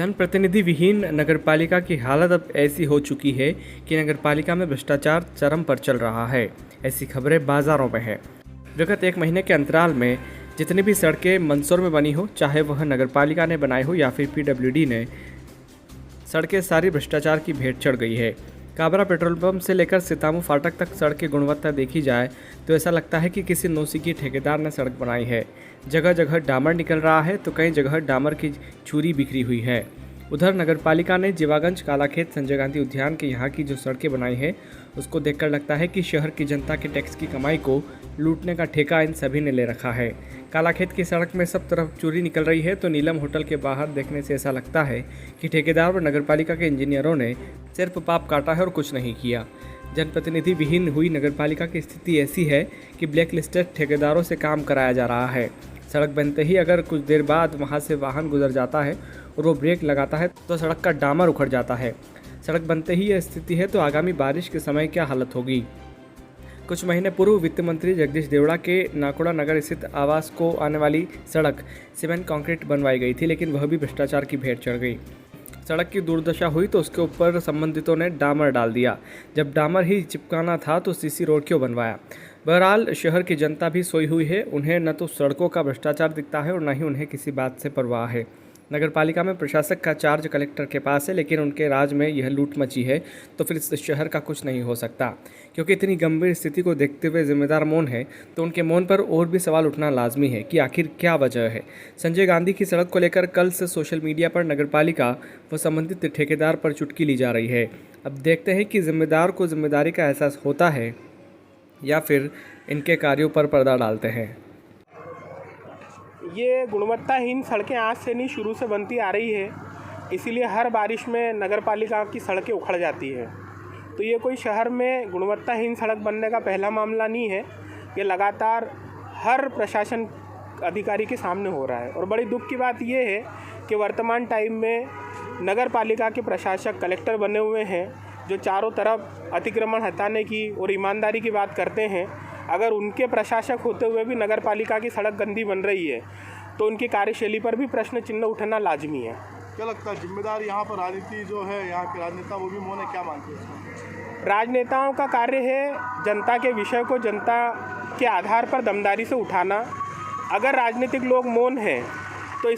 जनप्रतिनिधि विहीन नगरपालिका की हालत अब ऐसी हो चुकी है कि नगरपालिका में भ्रष्टाचार चरम पर चल रहा है। ऐसी खबरें बाजारों में हैं। विगत एक महीने के अंतराल में जितनी भी सड़कें मंदसौर में बनी हो, चाहे वह नगरपालिका ने बनाई हो या फिर पीडब्ल्यूडी ने, सड़कें सारी भ्रष्टाचार की भेंट चढ़ गई है। काबरा पेट्रोल पंप से लेकर सीतामू फाटक तक सड़क की गुणवत्ता देखी जाए तो ऐसा लगता है कि किसी नौसिखी ठेकेदार ने सड़क बनाई है। जगह जगह डामर निकल रहा है तो कई जगह डामर की छुरी बिखरी हुई है। उधर नगरपालिका ने जीवागंज, कालाखेत, संजय गांधी उद्यान के यहाँ की जो सड़कें बनाई हैं उसको देखकर लगता है कि शहर की जनता के टैक्स की कमाई को लूटने का ठेका इन सभी ने ले रखा है। कालाखेत की सड़क में सब तरफ चोरी निकल रही है तो नीलम होटल के बाहर देखने से ऐसा लगता है कि ठेकेदार और नगरपालिका के इंजीनियरों ने सिर्फ पाप काटा है और कुछ नहीं किया। जनप्रतिनिधि विहीन हुई नगरपालिका की स्थिति ऐसी है कि ब्लैक लिस्टेड ठेकेदारों से काम कराया जा रहा है। सड़क बनते ही अगर कुछ देर बाद वहां से वाहन गुजर जाता है और वो ब्रेक लगाता है तो सड़क का डामर उखड़ जाता है। सड़क बनते ही यह स्थिति है तो आगामी बारिश के समय क्या हालत होगी। कुछ महीने पूर्व वित्त मंत्री जगदीश देवड़ा के नाकोड़ा नगर स्थित आवास को आने वाली सड़क सीमेंट कंक्रीट बनवाई गई थी, लेकिन वह भी भ्रष्टाचार की भेंट चढ़ गई। सड़क की दुर्दशा हुई तो उसके ऊपर संबंधितों ने डामर डाल दिया। जब डामर ही चिपकाना था तो सीसी रोड क्यों बनवाया। बहरहाल शहर की जनता भी सोई हुई है। उन्हें न तो सड़कों का भ्रष्टाचार दिखता है और न ही उन्हें किसी बात से परवाह है। नगरपालिका में प्रशासक का चार्ज कलेक्टर के पास है, लेकिन उनके राज में यह लूट मची है तो फिर इस शहर का कुछ नहीं हो सकता। क्योंकि इतनी गंभीर स्थिति को देखते हुए जिम्मेदार मौन है तो उनके मौन पर और भी सवाल उठना लाजमी है कि आखिर क्या वजह है। संजय गांधी की सड़क को लेकर कल से सोशल मीडिया पर नगरपालिका व संबंधित ठेकेदार पर चुटकी ली जा रही है। अब देखते हैं कि जिम्मेदार को जिम्मेदारी का एहसास होता है या फिर इनके कार्यों पर पर्दा डालते हैं। ये गुणवत्ताहीन सड़कें आज से नहीं, शुरू से बनती आ रही है, इसीलिए हर बारिश में नगरपालिका की सड़कें उखड़ जाती है। तो ये कोई शहर में गुणवत्ताहीन सड़क बनने का पहला मामला नहीं है, ये लगातार हर प्रशासन अधिकारी के सामने हो रहा है। और बड़ी दुख की बात ये है कि वर्तमान टाइम में नगरपालिका के प्रशासक कलेक्टर बने हुए हैं जो चारों तरफ अतिक्रमण हटाने की और ईमानदारी की बात करते हैं। अगर उनके प्रशासक होते हुए भी नगरपालिका की सड़क गंदी बन रही है तो उनकी कार्यशैली पर भी प्रश्न चिन्ह उठना लाजमी है। क्या लगता है जिम्मेदार यहाँ पर राजनीति जो है, यहाँ के राजनेता वो भी मौन है, क्या मानते हैं? राजनेताओं का कार्य है जनता के विषय को जनता के आधार पर दमदारी से उठाना। अगर राजनीतिक लोग मौन हैं तो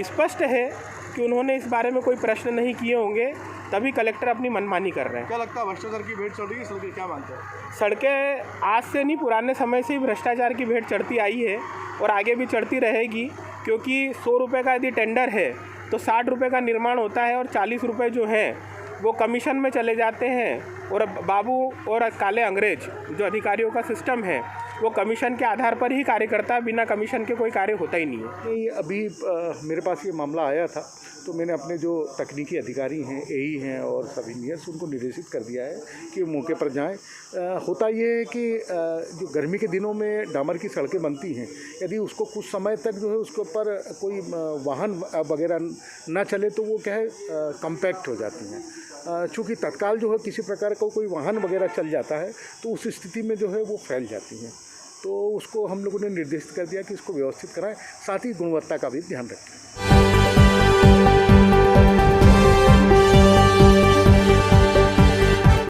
स्पष्ट है कि उन्होंने इस बारे में कोई प्रश्न नहीं किए होंगे, तभी कलेक्टर अपनी मनमानी कर रहे हैं। क्या लगता है भ्रष्टाचार की भेंट चढ़ रही है सड़कें, क्या मानते हैं? सड़कें आज से नहीं, पुराने समय से ही भ्रष्टाचार की भेंट चढ़ती आई है और आगे भी चढ़ती रहेगी। क्योंकि 100 रुपये का यदि टेंडर है तो 60 रुपये का निर्माण होता है और 40 रुपये जो हैं वो कमीशन में चले जाते हैं। और बाबू और काले अंग्रेज जो अधिकारियों का सिस्टम है वो कमीशन के आधार पर ही कार्य करता है, बिना कमीशन के कोई कार्य होता ही नहीं है। नहीं, अभी मेरे पास ये मामला आया था तो मैंने अपने जो तकनीकी अधिकारी हैं, एई हैं और सब इंजीनियर्स, उनको निर्देशित कर दिया है कि मौके पर जाएं। होता ये है कि जो गर्मी के दिनों में डामर की सड़कें बनती हैं, यदि उसको कुछ समय तक जो है उसके ऊपर कोई वाहन वगैरह ना चले तो वो क्या है कम्पैक्ट हो जाती हैं। चूँकि तत्काल जो है किसी प्रकार का कोई वाहन वगैरह चल जाता है तो उस स्थिति में जो है वो फैल जाती हैं। तो उसको हम लोगों ने निर्देशित कर दिया कि इसको व्यवस्थित कराएं, साथ ही गुणवत्ता का भी ध्यान रखें।